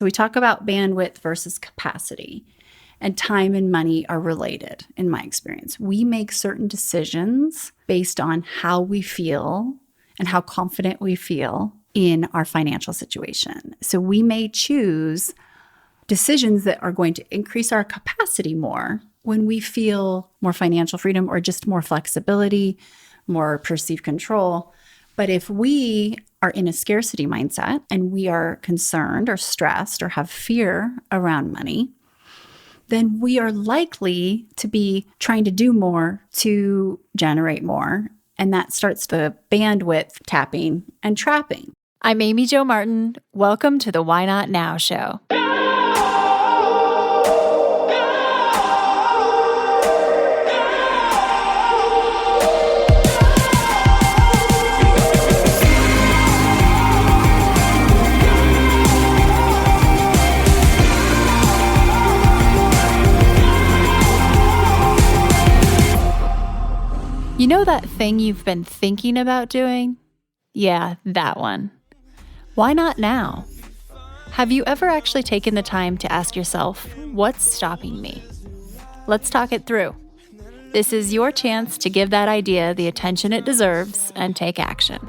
We talk about bandwidth versus capacity, and time and money are related in my experience. We make certain decisions based on how we feel and how confident we feel in our financial situation. So we may choose decisions that are going to increase our capacity more when we feel more financial freedom or just more flexibility, more perceived control. But if we are in a scarcity mindset and we are concerned or stressed or have fear around money, then we are likely to be trying to do more to generate more. And that starts the bandwidth tapping and trapping. I'm Amy Jo Martin. Welcome to the Why Not Now show. You know that thing you've been thinking about doing? Yeah, that one. Why not now? Have you ever actually taken the time to ask yourself, what's stopping me? Let's talk it through. This is your chance to give that idea the attention it deserves and take action.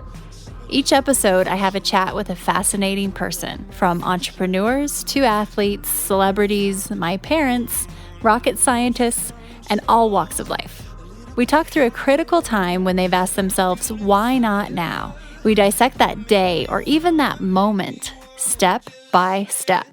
Each episode, I have a chat with a fascinating person, from entrepreneurs to athletes, celebrities, my parents, rocket scientists, and all walks of life. We talk through a critical time when they've asked themselves, why not now? We dissect that day or even that moment, step by step.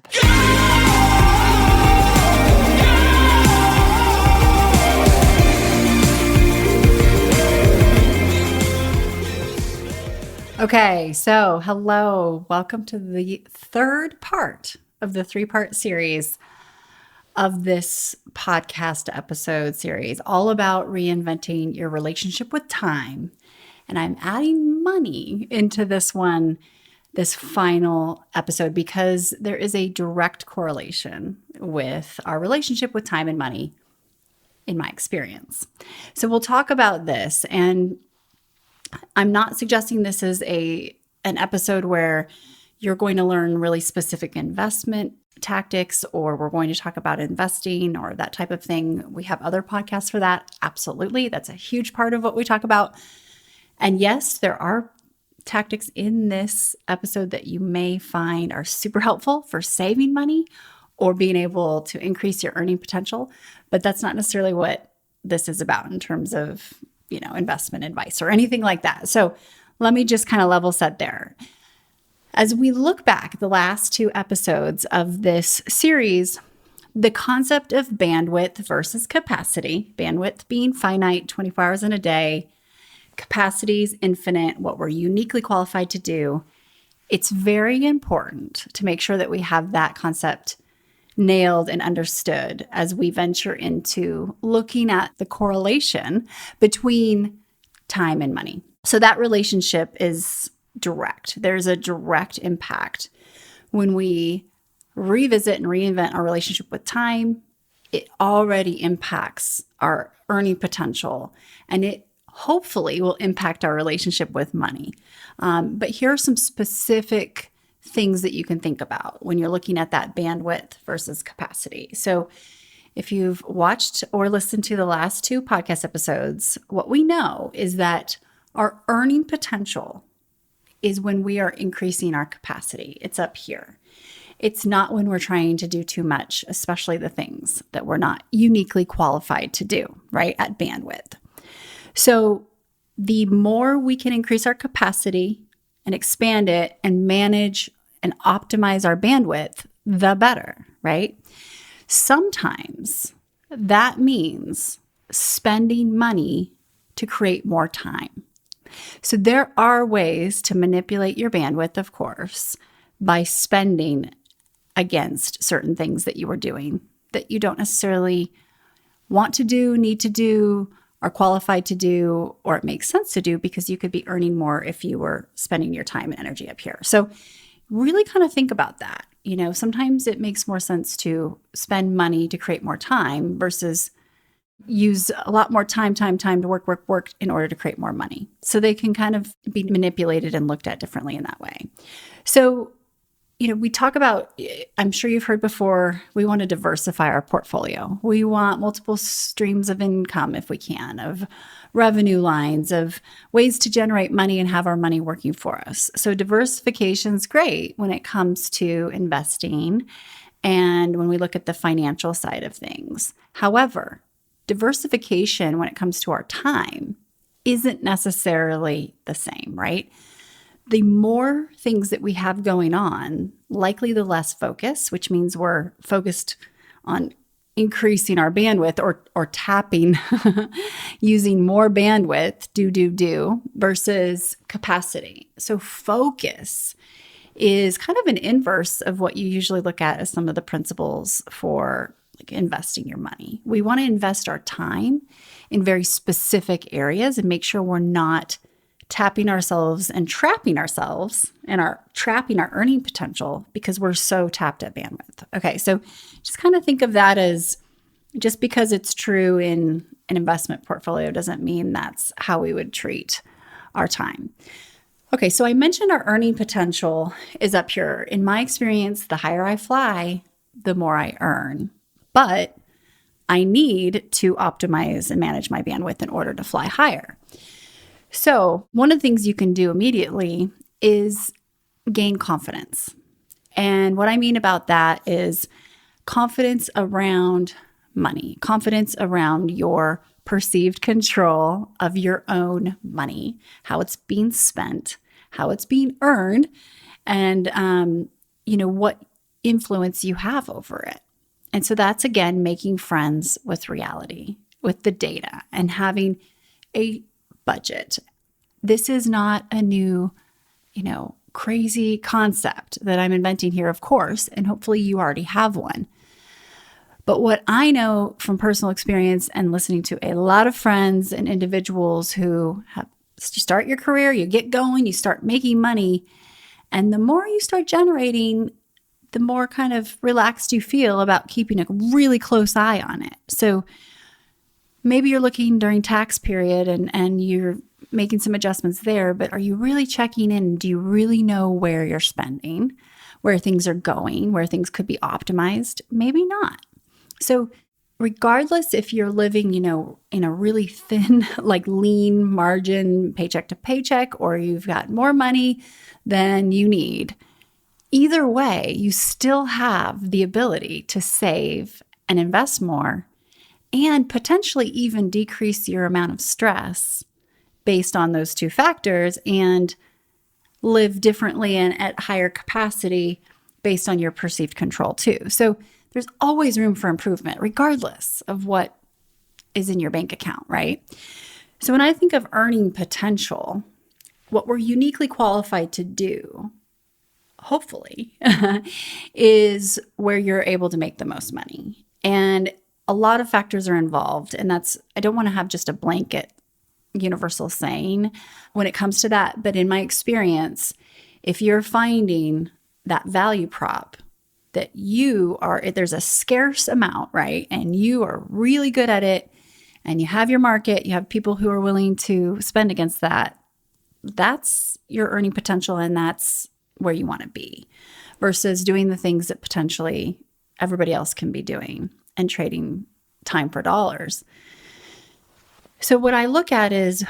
Okay, so hello. Welcome to the third part of the three-part series of this podcast episode series, all about reinventing your relationship with time. And I'm adding money into this one, this final episode, because there is a direct correlation with our relationship with time and money in my experience. So we'll talk about this. And I'm not suggesting this is an episode where you're going to learn really specific investment tactics, or we're going to talk about investing or that type of thing. We have other podcasts for that. Absolutely. That's a huge part of what we talk about. And yes, there are tactics in this episode that you may find are super helpful for saving money or being able to increase your earning potential. But that's not necessarily what this is about in terms of, investment advice or anything like that. So let me just kind of level set there. As we look back at the last two episodes of this series, the concept of bandwidth versus capacity, bandwidth being finite, 24 hours in a day, capacity is infinite, what we're uniquely qualified to do. It's very important to make sure that we have that concept nailed and understood as we venture into looking at the correlation between time and money. So that relationship is direct. There's a direct impact. When we revisit and reinvent our relationship with time, it already impacts our earning potential, and it hopefully will impact our relationship with money. But here are some specific things that you can think about when you're looking at that bandwidth versus capacity. So if you've watched or listened to the last two podcast episodes, what we know is that our earning potential is when we are increasing our capacity. It's up here. It's not when we're trying to do too much, especially the things that we're not uniquely qualified to do, right, at bandwidth. So the more we can increase our capacity and expand it and manage and optimize our bandwidth, the better, right? Sometimes that means spending money to create more time. So there are ways to manipulate your bandwidth, of course, by spending against certain things that you are doing that you don't necessarily want to do, need to do, are qualified to do, or it makes sense to do because you could be earning more if you were spending your time and energy up here. So really kind of think about that. Sometimes it makes more sense to spend money to create more time versus use a lot more time to work in order to create more money. So they can kind of be manipulated and looked at differently in that way. So we talk about, I'm sure you've heard before, we want to diversify our portfolio. We want multiple streams of income if we can, of revenue lines, of ways to generate money and have our money working for us. So diversification is great when it comes to investing and when we look at the financial side of things. However, diversification when it comes to our time isn't necessarily the same, right? The more things that we have going on, likely the less focus, which means we're focused on increasing our bandwidth or tapping, using more bandwidth, versus capacity. So focus is kind of an inverse of what you usually look at as some of the principles for like investing your money. We want to invest our time in very specific areas and make sure we're not tapping ourselves and trapping ourselves and trapping our earning potential because we're so tapped at bandwidth. Okay, so just kind of think of that as just because it's true in an investment portfolio doesn't mean that's how we would treat our time. Okay, so I mentioned our earning potential is up here. In my experience, the higher I fly, the more I earn. But I need to optimize and manage my bandwidth in order to fly higher. So one of the things you can do immediately is gain confidence. And what I mean about that is confidence around money, confidence around your perceived control of your own money, how it's being spent, how it's being earned, and what influence you have over it. And so that's, again, making friends with reality, with the data, and having a budget. This is not a new, crazy concept that I'm inventing here, of course, and hopefully you already have one. But what I know from personal experience and listening to a lot of friends and individuals who you start your career, you get going, you start making money, and the more you start generating, the more kind of relaxed you feel about keeping a really close eye on it. So maybe you're looking during tax period and you're making some adjustments there, but are you really checking in? Do you really know where you're spending, where things are going, where things could be optimized? Maybe not. So regardless if you're living, in a really thin, like lean margin, paycheck to paycheck, or you've got more money than you need, either way, you still have the ability to save and invest more and potentially even decrease your amount of stress based on those two factors and live differently and at higher capacity based on your perceived control too. So there's always room for improvement, regardless of what is in your bank account, right? So when I think of earning potential, what we're uniquely qualified to do, hopefully, is where you're able to make the most money. And a lot of factors are involved. And I don't want to have just a blanket universal saying when it comes to that. But in my experience, if you're finding that value prop that there's a scarce amount, right? And you are really good at it and you have your market, you have people who are willing to spend against that, that's your earning potential and that's where you want to be versus doing the things that potentially everybody else can be doing and trading time for dollars. So what I look at is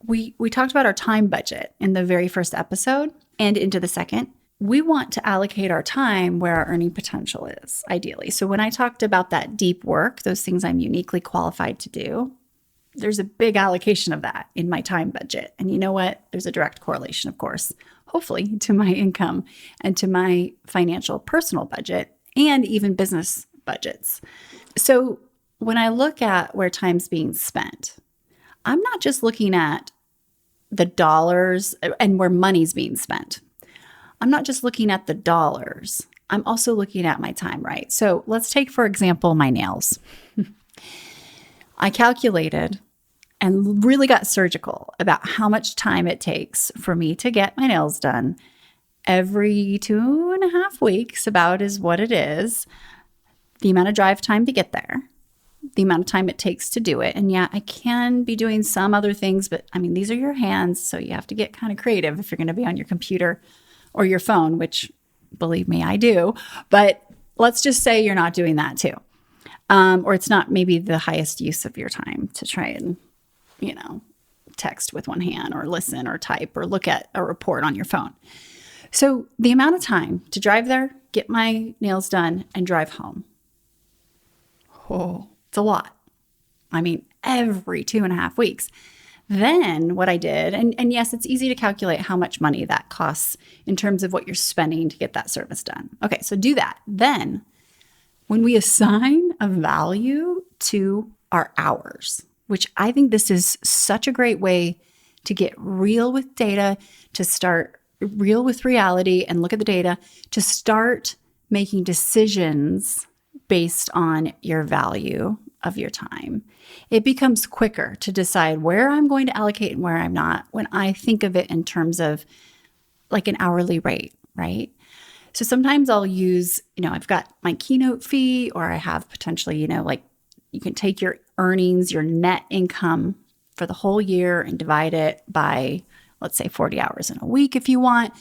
we talked about our time budget in the very first episode and into the second. We want to allocate our time where our earning potential is, ideally. So when I talked about that deep work, those things I'm uniquely qualified to do, there's a big allocation of that in my time budget. And you know what? There's a direct correlation, of course, hopefully, to my income and to my financial personal budget and even business budgets. So when I look at where time's being spent, I'm not just looking at the dollars and where money's being spent. I'm not just looking at the dollars. I'm also looking at my time, right? So let's take, for example, my nails. I calculated and really got surgical about how much time it takes for me to get my nails done. Every 2.5 weeks, about is what it is. The amount of drive time to get there, the amount of time it takes to do it. And yeah, I can be doing some other things, but I mean, these are your hands, so you have to get kind of creative if you're going to be on your computer or your phone, which Believe me, I do. But let's just say you're not doing that too. Or it's not maybe the highest use of your time to try and, text with one hand or listen or type or look at a report on your phone. So the amount of time to drive there, get my nails done, and drive home. Oh, it's a lot. I mean, every 2.5 weeks. Then what I did, and yes, it's easy to calculate how much money that costs in terms of what you're spending to get that service done. Okay, so do that. Then when we assign a value to our hours, which I think this is such a great way to get real with data, to start real with reality and look at the data, to start making decisions based on your value of your time. It becomes quicker to decide where I'm going to allocate and where I'm not when I think of it in terms of like an hourly rate, right? So sometimes I'll use, I've got my keynote fee, or I have potentially, like you can take your earnings, your net income for the whole year and divide it by, let's say 40 hours in a week if you want.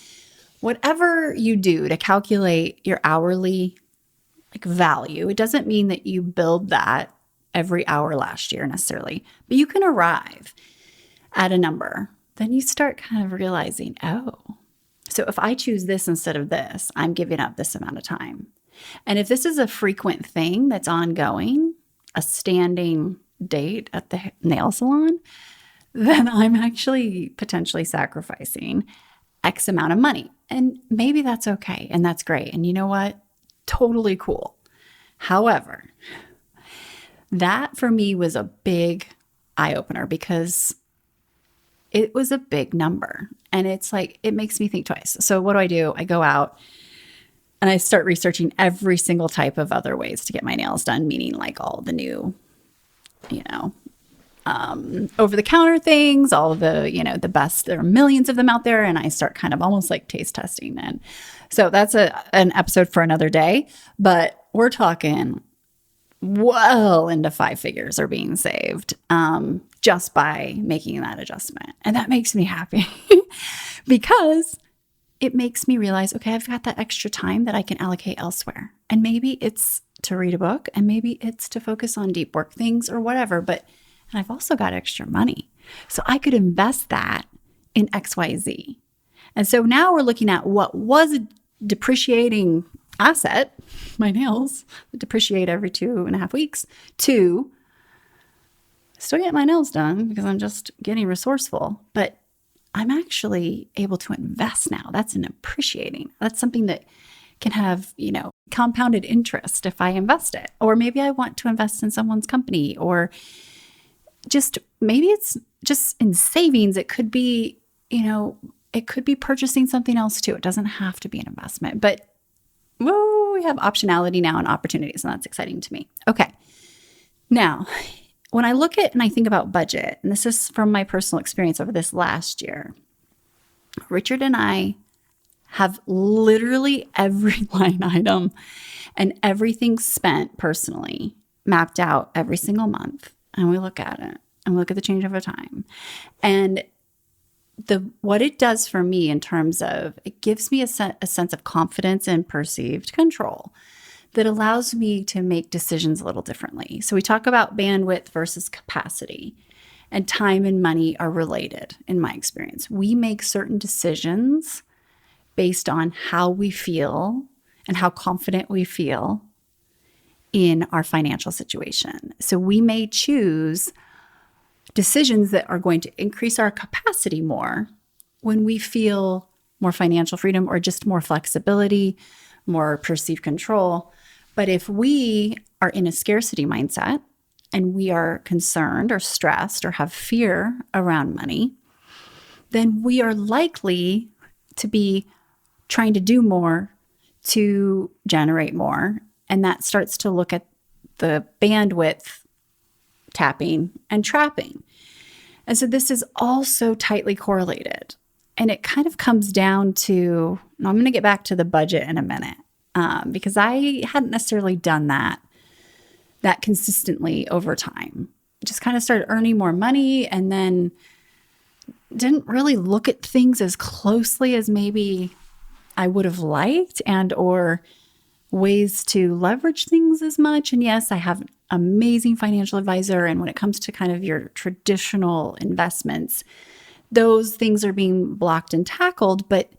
Whatever you do to calculate your hourly value, it doesn't mean that you build that every hour last year necessarily, but you can arrive at a number. Then you start kind of realizing, so if I choose this instead of this, I'm giving up this amount of time. And if this is a frequent thing that's ongoing, a standing date at the nail salon, then I'm actually potentially sacrificing X amount of money. And maybe that's okay. And that's great. And you know what? Totally cool. However, that for me was a big eye opener because it was a big number. And it's like, it makes me think twice. So what do? I go out and I start researching every single type of other ways to get my nails done, meaning like all the new, over the counter things, all of the, the best. There are millions of them out there. And I start kind of almost like taste testing. And so that's an episode for another day. But we're talking well into 5 figures are being saved just by making that adjustment. And that makes me happy because it makes me realize, okay, I've got that extra time that I can allocate elsewhere. And maybe it's to read a book and maybe it's to focus on deep work things or whatever. And I've also got extra money. So I could invest that in XYZ. And so now we're looking at what was a depreciating asset, my nails, that depreciate every 2.5 weeks, to still get my nails done because I'm just getting resourceful, but I'm actually able to invest now. That's an appreciating. That's something that can have, compounded interest if I invest it. Or maybe I want to invest in someone's company, or just maybe it's just in savings. It could be, it could be purchasing something else too. It doesn't have to be an investment, but we have optionality now and opportunities, and that's exciting to me. Okay. Now, when I look at and I think about budget, and this is from my personal experience over this last year, Richard and I have literally every line item and everything spent personally mapped out every single month. And we look at it and we look at the change over time. And what it does for me in terms of, it gives me a sense of confidence and perceived control that allows me to make decisions a little differently. So we talk about bandwidth versus capacity, and time and money are related in my experience. We make certain decisions based on how we feel and how confident we feel in our financial situation. So we may choose decisions that are going to increase our capacity more when we feel more financial freedom or just more flexibility, more perceived control. But if we are in a scarcity mindset and we are concerned or stressed or have fear around money, then we are likely to be trying to do more to generate more. And that starts to look at the bandwidth tapping and trapping. And so this is also tightly correlated. And it kind of comes down to, and I'm going to get back to the budget in a minute, because I hadn't necessarily done that consistently over time. Just kind of started earning more money and then didn't really look at things as closely as maybe I would have liked, and or ways to leverage things as much. And yes, I have an amazing financial advisor. And when it comes to kind of your traditional investments, those things are being blocked and tackled. But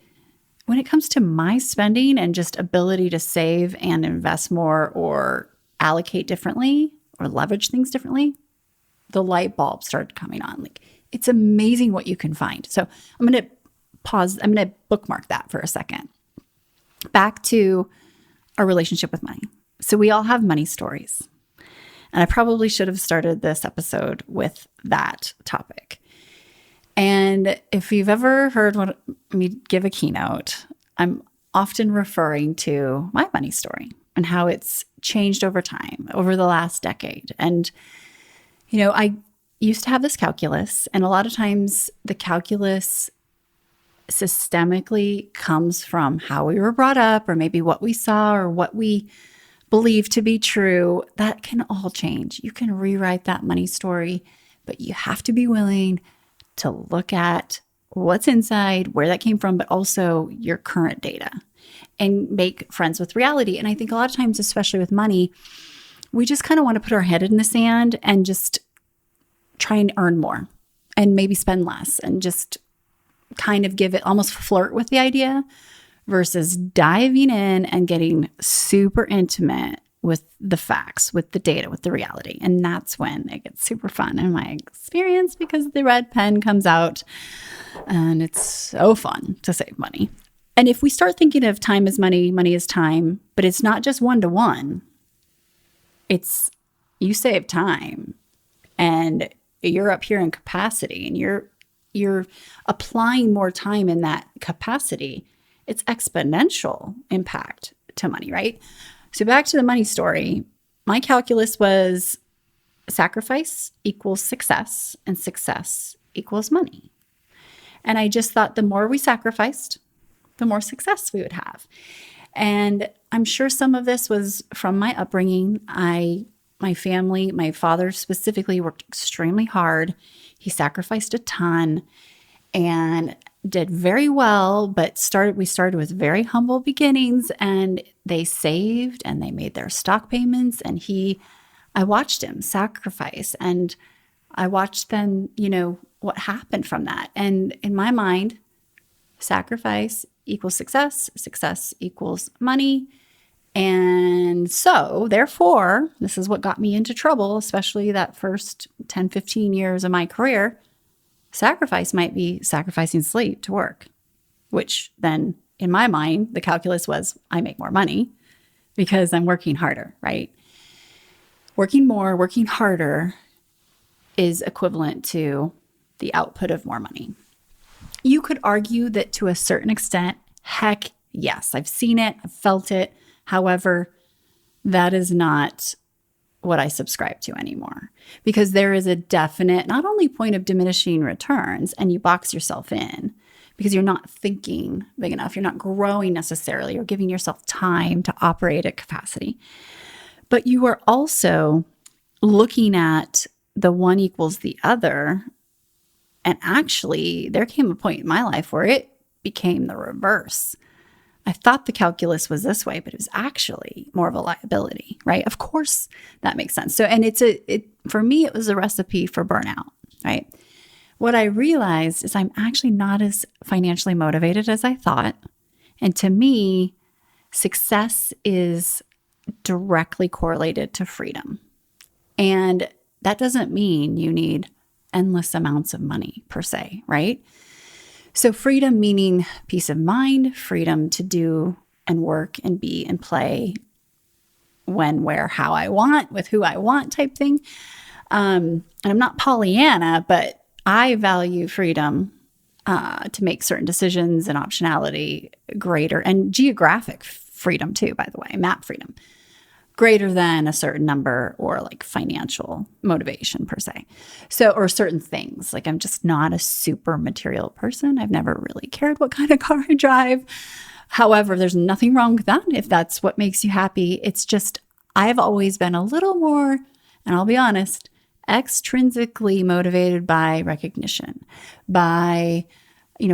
when it comes to my spending and just ability to save and invest more or allocate differently or leverage things differently, the light bulb started coming on. Like, it's amazing what you can find. So I'm going to pause. I'm going to bookmark that for a second. Back to our relationship with money. So we all have money stories. And I probably should have started this episode with that topic. And if you've ever heard me give a keynote, I'm often referring to my money story and how it's changed over time, over the last decade. And, I used to have this calculus, and a lot of times the calculus systemically comes from how we were brought up, or maybe what we saw or what we believe to be true. That can all change. You can rewrite that money story, but you have to be willing to look at what's inside, where that came from, but also your current data, and make friends with reality. And I think a lot of times, especially with money, we just kind of want to put our head in the sand and just try and earn more and maybe spend less and just kind of give it, almost flirt with the idea, versus diving in and getting super intimate with the facts, with the data, with the reality. And that's when it gets super fun in my experience, because the red pen comes out and it's so fun to save money. And if we start thinking of time as money, money is time, but it's not just one-to-one, it's you save time and you're up here in capacity and you're applying more time in that capacity. It's exponential impact to money, right? So back to the money story, my calculus was sacrifice equals success and success equals money. And I just thought the more we sacrificed, the more success we would have. And I'm sure some of this was from my upbringing. My family, my father specifically, worked extremely hard. He sacrificed a ton and did very well, but we started with very humble beginnings, and they saved and they made their stock payments, and I watched him sacrifice, and I watched them, what happened from that. And in my mind, sacrifice equals success, success equals money. And so, therefore, this is what got me into trouble, especially that first 10, 15 years of my career. Sacrifice might be sacrificing sleep to work, which then in my mind, the calculus was I make more money because I'm working harder, right? Working more, working harder is equivalent to the output of more money. You could argue that to a certain extent, heck yes, I've seen it, I've felt it. However, that is not what I subscribe to anymore, because there is a definite, not only point of diminishing returns, and you box yourself in because you're not thinking big enough, you're not growing necessarily or giving yourself time to operate at capacity, but you are also looking at the one equals the other. And actually, there came a point in my life where it became the reverse. I thought the calculus was this way, but it was actually more of a liability, right? Of course, that makes sense. So, and for me, it was a recipe for burnout, right? What I realized is I'm actually not as financially motivated as I thought. And to me, success is directly correlated to freedom. And that doesn't mean you need endless amounts of money per se, right? So freedom meaning peace of mind, freedom to do and work and be and play when, where, how I want, with who I want type thing. And I'm not Pollyanna, but I value freedom to make certain decisions and optionality greater, and geographic freedom too, by the way, map freedom, greater than a certain number or like financial motivation per se. So, or certain things, like I'm just not a super material person. I've never really cared what kind of car I drive. However, there's nothing wrong with that if that's what makes you happy. It's just, I've always been a little more, and I'll be honest, extrinsically motivated by recognition, by,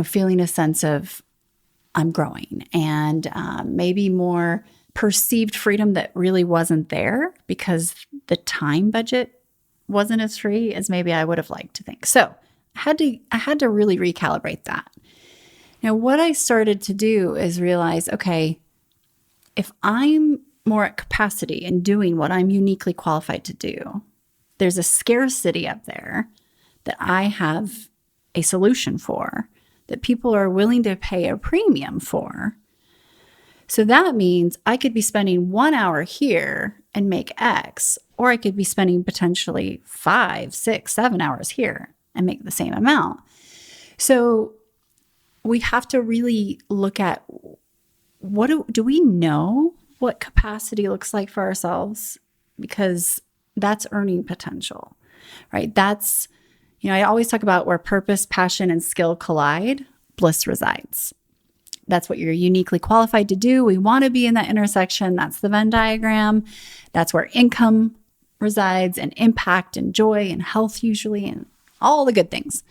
feeling a sense of I'm growing, and maybe more perceived freedom that really wasn't there because the time budget wasn't as free as maybe I would have liked to think. So I had to really recalibrate that. Now, what I started to do is realize, okay, if I'm more at capacity and doing what I'm uniquely qualified to do, there's a scarcity up there that I have a solution for, that people are willing to pay a premium for. So that means I could be spending 1 hour here and make X, or I could be spending potentially 5, 6, 7 hours here and make the same amount. So we have to really look at, what do we know what capacity looks like for ourselves? Because that's earning potential, right? That's, I always talk about where purpose, passion, and skill collide, bliss resides. That's what you're uniquely qualified to do. We want to be in that intersection. That's the Venn diagram. That's where income resides, and impact, and joy, and health usually, and all the good things.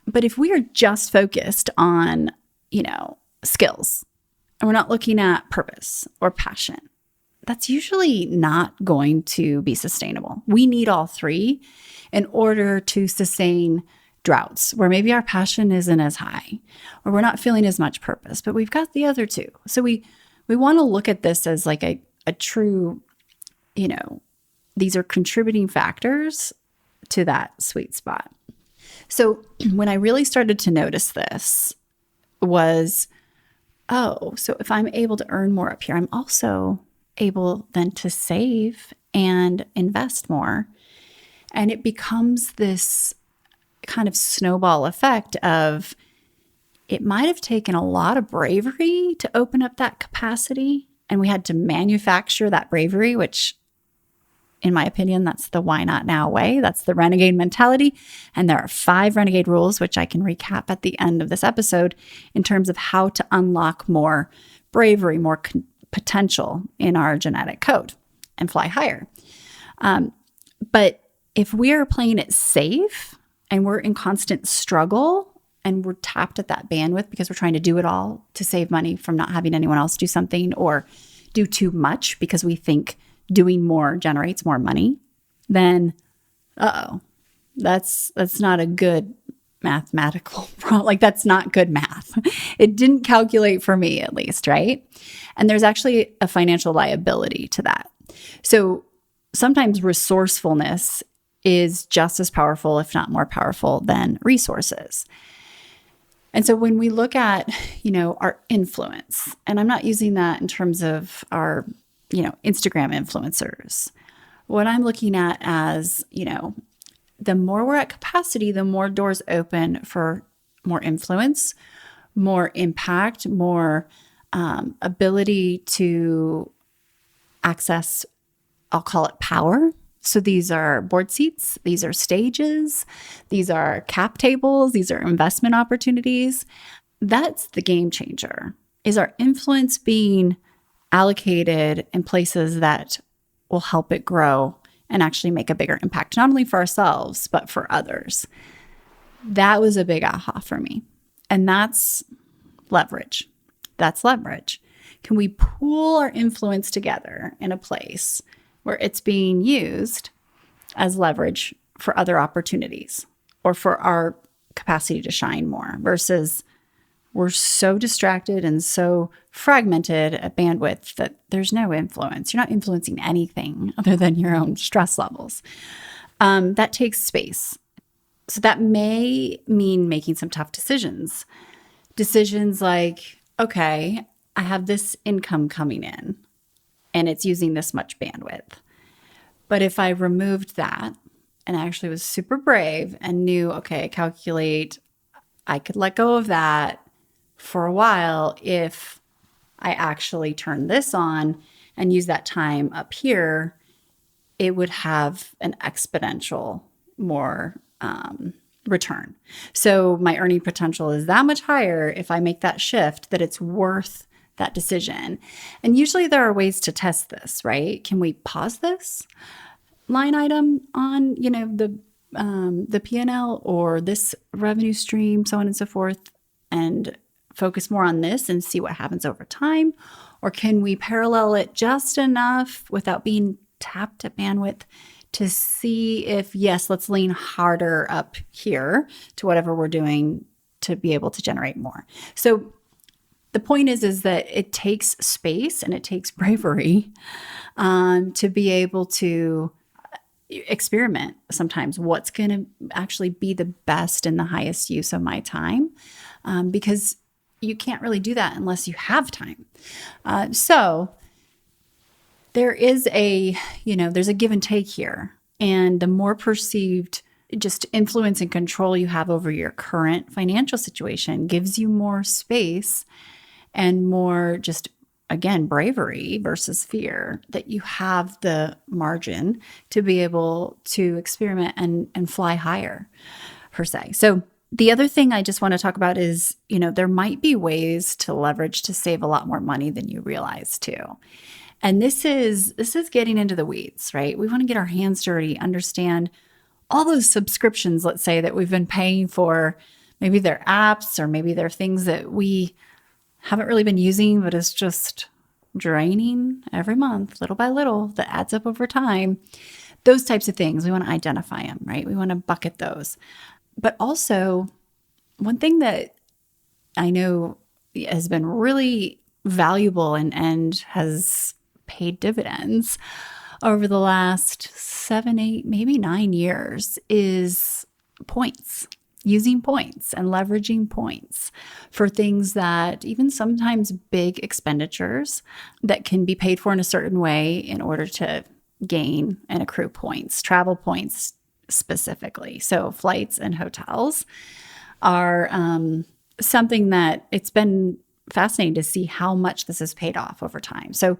But if we are just focused on, skills, and we're not looking at purpose or passion, that's usually not going to be sustainable. We need all three in order to sustain droughts where maybe our passion isn't as high, or we're not feeling as much purpose, but we've got the other two. So we want to look at this as like a true, these are contributing factors to that sweet spot. So when I really started to notice this was, so if I'm able to earn more up here, I'm also able then to save and invest more. And it becomes this kind of snowball effect of, it might have taken a lot of bravery to open up that capacity. And we had to manufacture that bravery, which in my opinion, that's the why not now way. That's the renegade mentality. And there are 5 renegade rules, which I can recap at the end of this episode in terms of how to unlock more bravery, more potential in our genetic code and fly higher. But if we're playing it safe and we're in constant struggle and we're tapped at that bandwidth because we're trying to do it all to save money from not having anyone else do something, or do too much because we think doing more generates more money, then that's not a good mathematical problem. Like, that's not good math. It didn't calculate for me, at least, right? And there's actually a financial liability to that. So sometimes resourcefulness is just as powerful, if not more powerful, than resources. And so when we look at, our influence, and I'm not using that in terms of our, Instagram influencers, what I'm looking at as, the more we're at capacity, the more doors open for more influence, more impact, more ability to access, I'll call it power. So these are board seats, these are stages, these are cap tables, these are investment opportunities. That's the game changer, is our influence being allocated in places that will help it grow and actually make a bigger impact, not only for ourselves, but for others. That was a big aha for me. And that's leverage. That's leverage. Can we pool our influence together in a place where it's being used as leverage for other opportunities or for our capacity to shine more, versus we're so distracted and so fragmented at bandwidth that there's no influence. You're not influencing anything other than your own stress levels. That takes space. So that may mean making some tough decisions. Decisions like, okay, I have this income coming in and it's using this much bandwidth. But if I removed that and I actually was super brave and knew, okay, calculate, I could let go of that for a while if I actually turn this on and use that time up here, it would have an exponential more return. So my earning potential is that much higher if I make that shift, that it's worth that decision. And usually there are ways to test this, right? Can we pause this line item on, the P&L or this revenue stream, so on and so forth, and focus more on this and see what happens over time? Or can we parallel it just enough without being tapped at bandwidth to see if, yes, let's lean harder up here to whatever we're doing to be able to generate more. So the point is that it takes space and it takes bravery to be able to experiment sometimes what's going to actually be the best and the highest use of my time, because you can't really do that unless you have time. So there is there's a give and take here. And the more perceived just influence and control you have over your current financial situation gives you more space and more just, again, bravery versus fear, that you have the margin to be able to experiment and fly higher, per se. So the other thing I just want to talk about is, there might be ways to leverage to save a lot more money than you realize too. And this is getting into the weeds, right? We want to get our hands dirty, understand all those subscriptions, let's say, that we've been paying for. Maybe they're apps, or maybe they're things that we haven't really been using, but it's just draining every month, little by little, that adds up over time. Those types of things, we want to identify them, right? We want to bucket those. But also, one thing that I know has been really valuable and has paid dividends over the last 7, 8, maybe 9 years is points. Using points and leveraging points for things that, even sometimes big expenditures that can be paid for in a certain way in order to gain and accrue points, travel points specifically. So flights and hotels are something that it's been fascinating to see how much this has paid off over time. So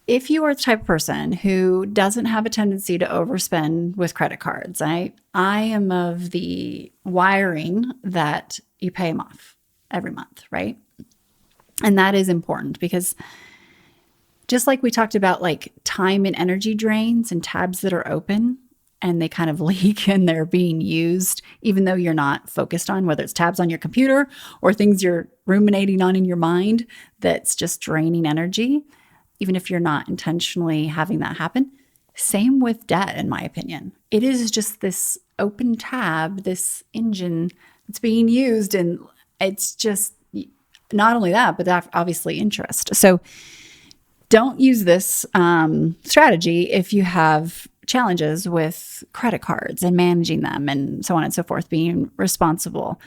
if you are the type of person who doesn't have a tendency to overspend with credit cards, I am of the wiring that you pay them off every month, right? And that is important, because just like we talked about, like time and energy drains and tabs that are open and they kind of leak and they're being used, even though you're not focused on, whether it's tabs on your computer or things you're ruminating on in your mind, that's just draining energy. Even if you're not intentionally having that happen. Same with debt, in my opinion. It is just this open tab, this engine that's being used, and it's just not only that, but obviously interest. So don't use this strategy if you have challenges with credit cards and managing them and so on and so forth, being responsible.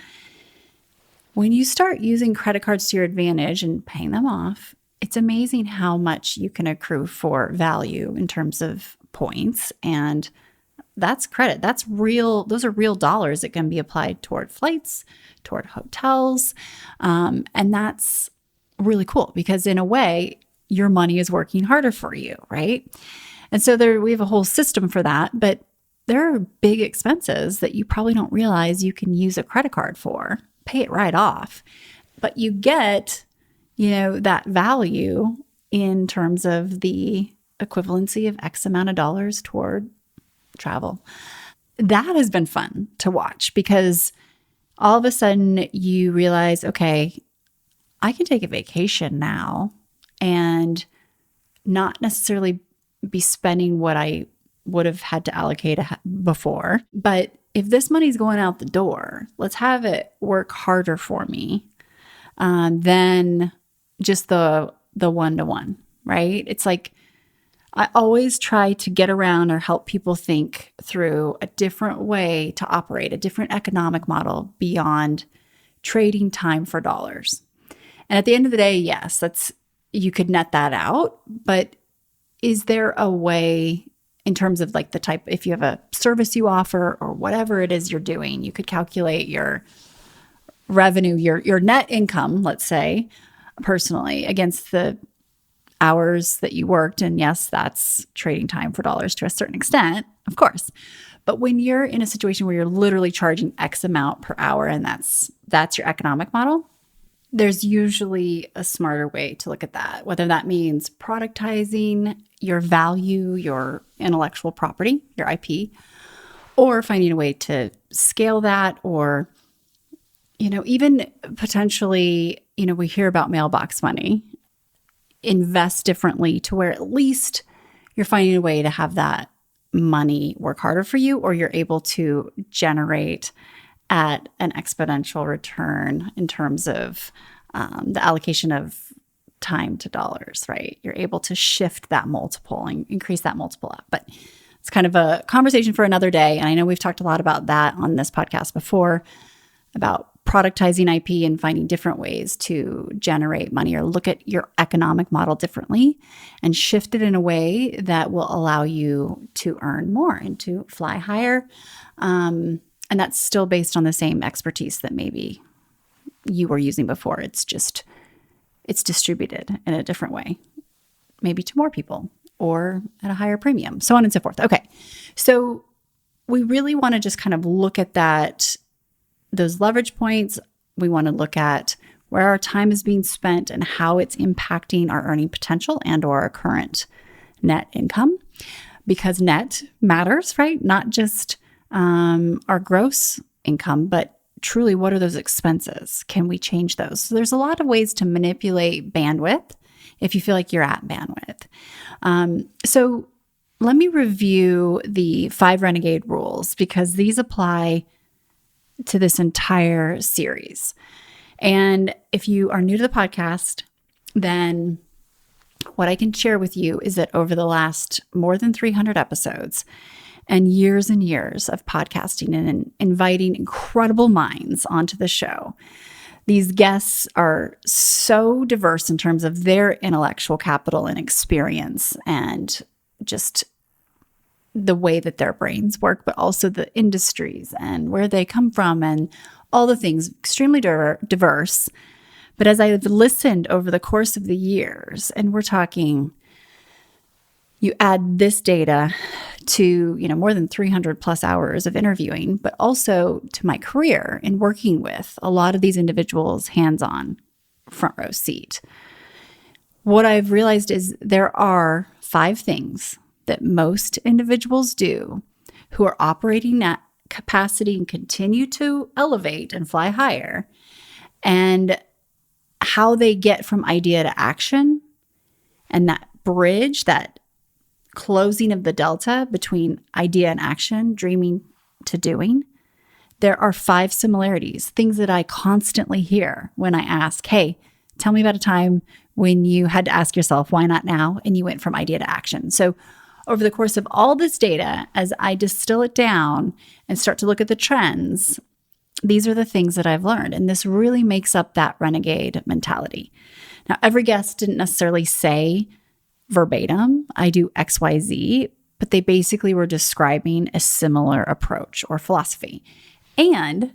When you start using credit cards to your advantage and paying them off, it's amazing how much you can accrue for value in terms of points. And that's credit. That's real. Those are real dollars that can be applied toward flights, toward hotels. And that's really cool, because in a way, your money is working harder for you, right? And so we have a whole system for that. But there are big expenses that you probably don't realize you can use a credit card for. Pay it right off. But you get that value in terms of the equivalency of X amount of dollars toward travel. That has been fun to watch, because all of a sudden you realize, okay, I can take a vacation now and not necessarily be spending what I would have had to allocate before. But if this money's going out the door, let's have it work harder for me than just the one-to-one, right? It's like I always try to get around or help people think through a different way to operate, a different economic model beyond trading time for dollars. And at the end of the day, yes, you could net that out, but is there a way in terms of like the type, if you have a service you offer or whatever it is you're doing, you could calculate your revenue, your net income, let's say, personally, against the hours that you worked. And yes, that's trading time for dollars to a certain extent, of course. But when you're in a situation where you're literally charging X amount per hour and that's your economic model, there's usually a smarter way to look at that, whether that means productizing your value, your intellectual property, your IP, or finding a way to scale that, or even potentially, we hear about mailbox money, invest differently to where at least you're finding a way to have that money work harder for you, or you're able to generate at an exponential return in terms of the allocation of time to dollars, right? You're able to shift that multiple and increase that multiple up. But it's kind of a conversation for another day. And I know we've talked a lot about that on this podcast before, about productizing IP and finding different ways to generate money or look at your economic model differently and shift it in a way that will allow you to earn more and to fly higher. And that's still based on the same expertise that maybe you were using before. It's distributed in a different way, maybe to more people or at a higher premium, so on and so forth. Okay. So we really want to just kind of look at those leverage points. We want to look at where our time is being spent and how it's impacting our earning potential and or our current net income, because net matters, right? Not just our gross income, but truly what are those expenses? Can we change those? So there's a lot of ways to manipulate bandwidth if you feel like you're at bandwidth. So let me review the 5 renegade rules, because these apply to this entire series. And if you are new to the podcast, then what I can share with you is that over the last more than 300 episodes and years of podcasting and inviting incredible minds onto the show, these guests are so diverse in terms of their intellectual capital and experience and just the way that their brains work, but also the industries and where they come from and all the things, extremely diverse. But as I've listened over the course of the years, and we're talking, you add this data to, more than 300 plus hours of interviewing, but also to my career in working with a lot of these individuals hands-on, front row seat. What I've realized is there are 5 things that most individuals do who are operating at capacity and continue to elevate and fly higher, and how they get from idea to action, and that bridge, that closing of the delta between idea and action, dreaming to doing. There are 5 similarities, things that I constantly hear when I ask, hey, tell me about a time when you had to ask yourself, why not now? And you went from idea to action. So over the course of all this data, as I distill it down and start to look at the trends, these are the things that I've learned. And this really makes up that renegade mentality. Now, every guest didn't necessarily say verbatim, I do XYZ, but they basically were describing a similar approach or philosophy. And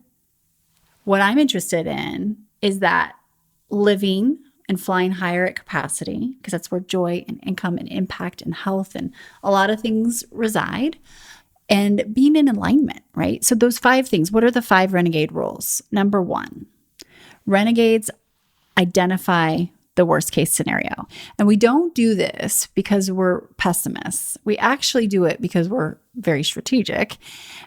what I'm interested in is that living and flying higher at capacity, because that's where joy and income and impact and health and a lot of things reside, and being in alignment, right? So those 5 things, what are the 5 renegade rules? Number 1, renegades identify the worst case scenario. And we don't do this because we're pessimists. We actually do it because we're very strategic.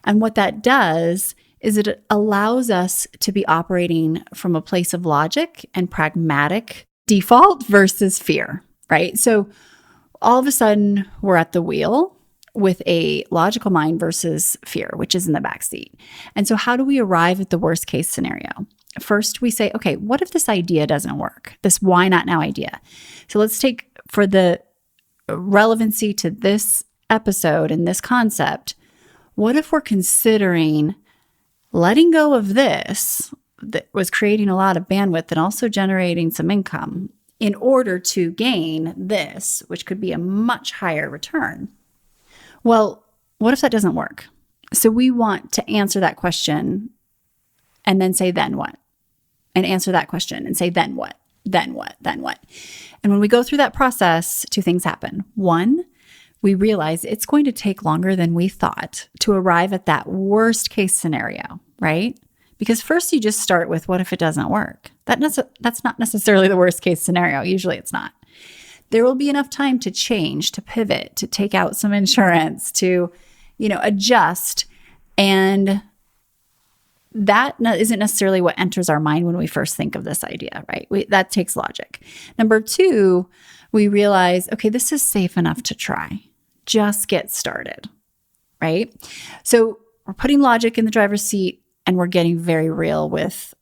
And what that does is it allows us to be operating from a place of logic and pragmatic default versus fear, right? So all of a sudden we're at the wheel with a logical mind versus fear, which is in the backseat. And so how do we arrive at the worst case scenario? First, we say, okay, what if this idea doesn't work? This why not now idea. So let's take, for the relevancy to this episode and this concept, what if we're considering letting go of this that was creating a lot of bandwidth and also generating some income in order to gain this, which could be a much higher return? Well, what if that doesn't work? So we want to answer that question and then say, then what? And answer that question and say, then what? Then what? Then what? And when we go through that process, 2 things happen. 1, we realize it's going to take longer than we thought to arrive at that worst case scenario, right? Because first you just start with, what if it doesn't work? That's not necessarily the worst case scenario. Usually it's not. There will be enough time to change, to pivot, to take out some insurance, to, adjust and that isn't necessarily what enters our mind when we first think of this idea, right? That takes logic. Number two, we realize, okay, this is safe enough to try. Just get started, right? So we're putting logic in the driver's seat and we're getting very real with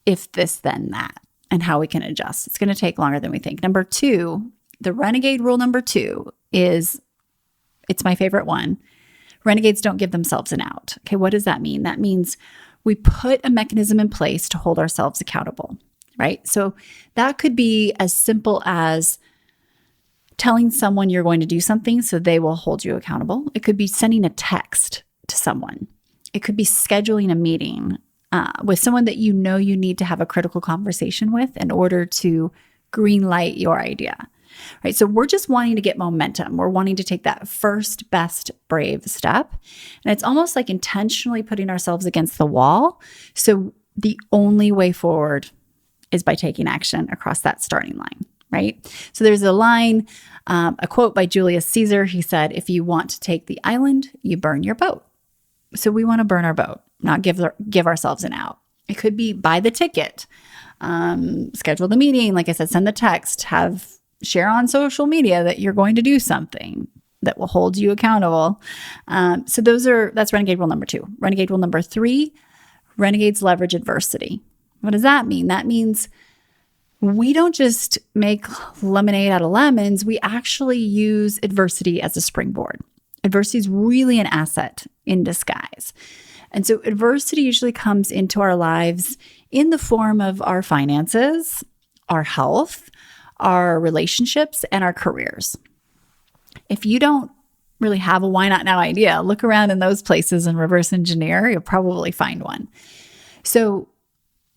if this, then that, and how we can adjust. It's going to take longer than we think. Number two, the renegade rule number two is, it's my favorite one. Renegades don't give themselves an out. Okay, what does that mean? That means we put a mechanism in place to hold ourselves accountable, right? So that could be as simple as telling someone you're going to do something so they will hold you accountable. It could be sending a text to someone. It could be scheduling a meeting with someone that you know you need to have a critical conversation with in order to green light your idea, right? So we're just wanting to get momentum. We're wanting to take that first, best, brave step. And it's almost like intentionally putting ourselves against the wall. So the only way forward is by taking action across that starting line, right? So there's a line, a quote by Julius Caesar. He said, if you want to take the island, you burn your boat. So we want to burn our boat, not give ourselves an out. It could be buy the ticket, schedule the meeting. Like I said, send the text, share on social media that you're going to do something that will hold you accountable. So that's renegade rule number two. Renegade rule number three, renegades leverage adversity. What does that mean? That means we don't just make lemonade out of lemons. We actually use adversity as a springboard. Adversity is really an asset in disguise. And so adversity usually comes into our lives in the form of our finances, our health, our relationships, and our careers. If you don't really have a why not now idea, look around in those places and reverse engineer, you'll probably find one. So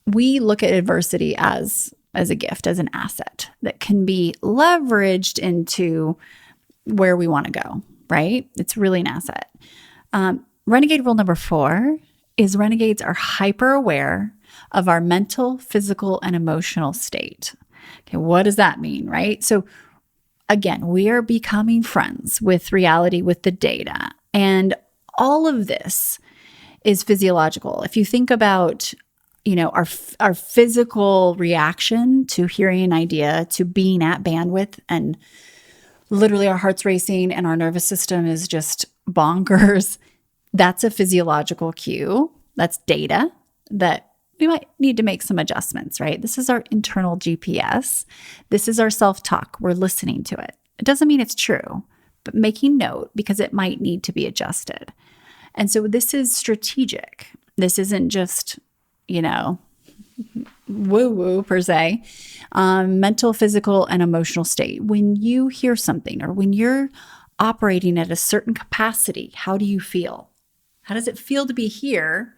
we look at adversity as a gift, as an asset that can be leveraged into where we want to go, right? It's really an asset. Renegade rule number four is renegades are hyper aware of our mental, physical, and emotional state. Okay, what does that mean, right? So again, we are becoming friends with reality, with the data. And all of this is physiological. If you think about, our physical reaction to hearing an idea, to being at bandwidth, and literally our heart's racing and our nervous system is just bonkers, that's a physiological cue. That's data that we might need to make some adjustments, right? This is our internal GPS. This is our self-talk. We're listening to it. It doesn't mean it's true, but making note because it might need to be adjusted. And so this is strategic. This isn't just, woo-woo per se. Mental, physical, and emotional state. When you hear something or when you're operating at a certain capacity, how do you feel? How does it feel to be here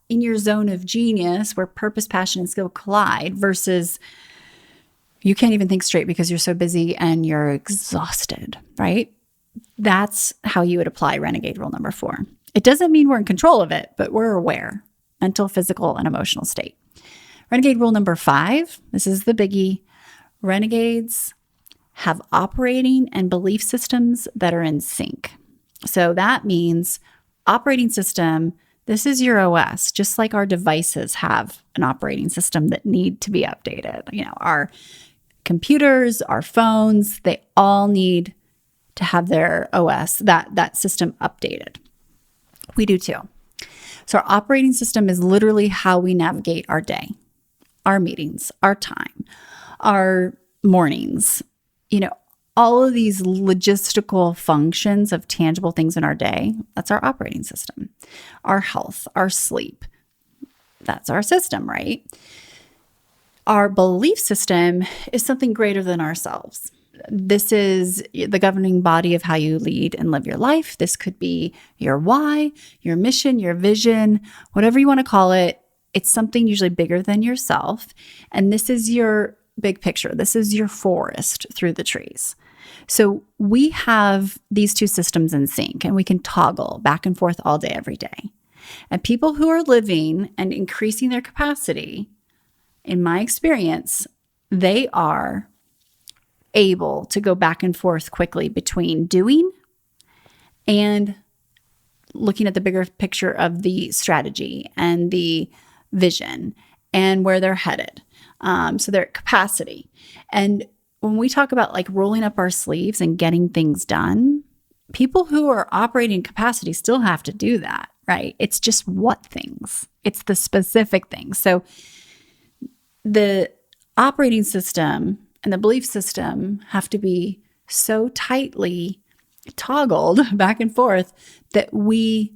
in your zone of genius where purpose, passion, and skill collide versus you can't even think straight because you're so busy and you're exhausted, right? That's how you would apply renegade rule number four. It doesn't mean we're in control of it, but we're aware. Mental, physical, and emotional state. Renegade rule number five, this is the biggie. Renegades have operating and belief systems that are in sync. So that means operating system, this is your OS, just like our devices have an operating system that need to be updated. Our computers, our phones, they all need to have their OS, that system updated. We do too. So our operating system is literally how we navigate our day, our meetings, our time, our mornings, all of these logistical functions of tangible things in our day. That's our operating system. Our health, our sleep, that's our system, right? Our belief system is something greater than ourselves. This is the governing body of how you lead and live your life. This could be your why, your mission, your vision, whatever you want to call it. It's something usually bigger than yourself. And this is your big picture. This is your forest through the trees. So we have these two systems in sync and we can toggle back and forth all day, every day. And people who are living and increasing their capacity, in my experience, they are able to go back and forth quickly between doing and looking at the bigger picture of the strategy and the vision and where they're headed. So their capacity. And when we talk about like rolling up our sleeves and getting things done, people who are operating capacity still have to do that, right? It's just what things, it's the specific things. So the operating system and the belief system have to be so tightly toggled back and forth that we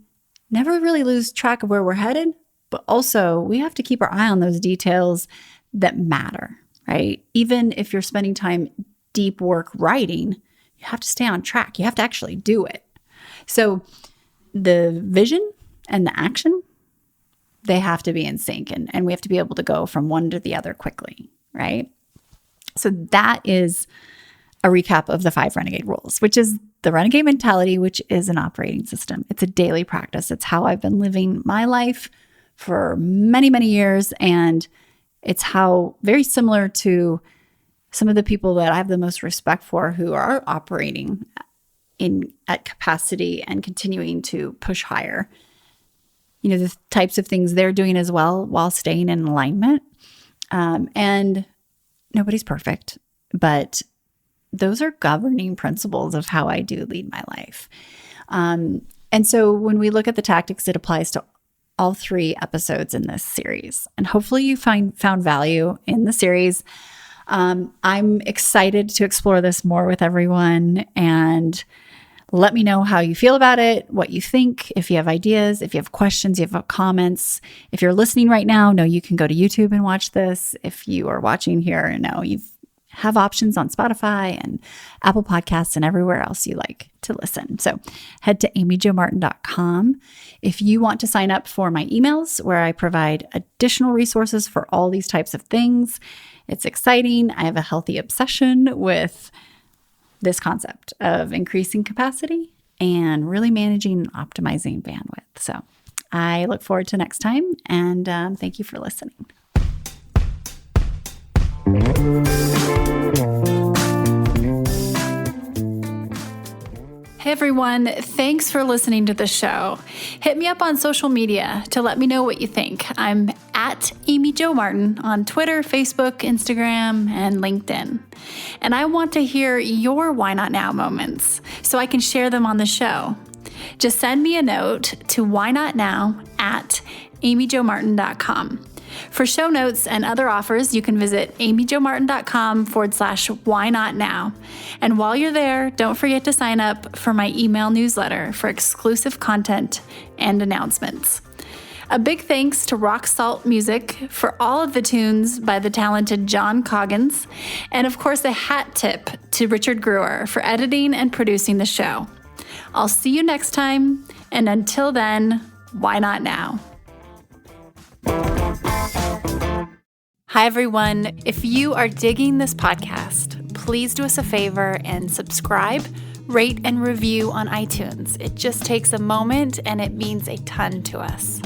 never really lose track of where we're headed, but also we have to keep our eye on those details that matter, right? Even if you're spending time deep work writing, you have to stay on track. You have to actually do it. So the vision and the action, they have to be in sync, and we have to be able to go from one to the other quickly, right? So that is a recap of the 5 Renegade rules, which is the Renegade mentality, which is an operating system. It's a daily practice. It's how I've been living my life for many, many years. And it's how, very similar to some of the people that I have the most respect for who are operating at capacity and continuing to push higher. You know, the types of things they're doing as well while staying in alignment. And nobody's perfect, but those are governing principles of how I do lead my life. And so when we look at the tactics, it applies to all 3 episodes in this series. And hopefully you found value in the series. I'm excited to explore this more with everyone, and let me know how you feel about it, what you think, if you have ideas, if you have questions, you have comments. If you're listening right now, know you can go to YouTube and watch this. If you are watching here, know you have options on Spotify and Apple Podcasts and everywhere else you like to listen. So head to amyjomartin.com. If you want to sign up for my emails where I provide additional resources for all these types of things, it's exciting. I have a healthy obsession with this concept of increasing capacity and really managing and optimizing bandwidth. So I look forward to next time, and thank you for listening. Hey everyone, thanks for listening to the show. Hit me up on social media to let me know what you think. I'm at Amy Jo Martin on Twitter, Facebook, Instagram, and LinkedIn. And I want to hear your why not now moments so I can share them on the show. Just send me a note to whynotnow@amyjomartin.com. For show notes and other offers, you can visit amyjomartin.com/whynotnow. And while you're there, don't forget to sign up for my email newsletter for exclusive content and announcements. A big thanks to Rock Salt Music for all of the tunes by the talented John Coggins. And of course, a hat tip to Richard Brewer for editing and producing the show. I'll see you next time. And until then, why not now? Hi, everyone. If you are digging this podcast, please do us a favor and subscribe, rate, and review on iTunes. It just takes a moment and it means a ton to us.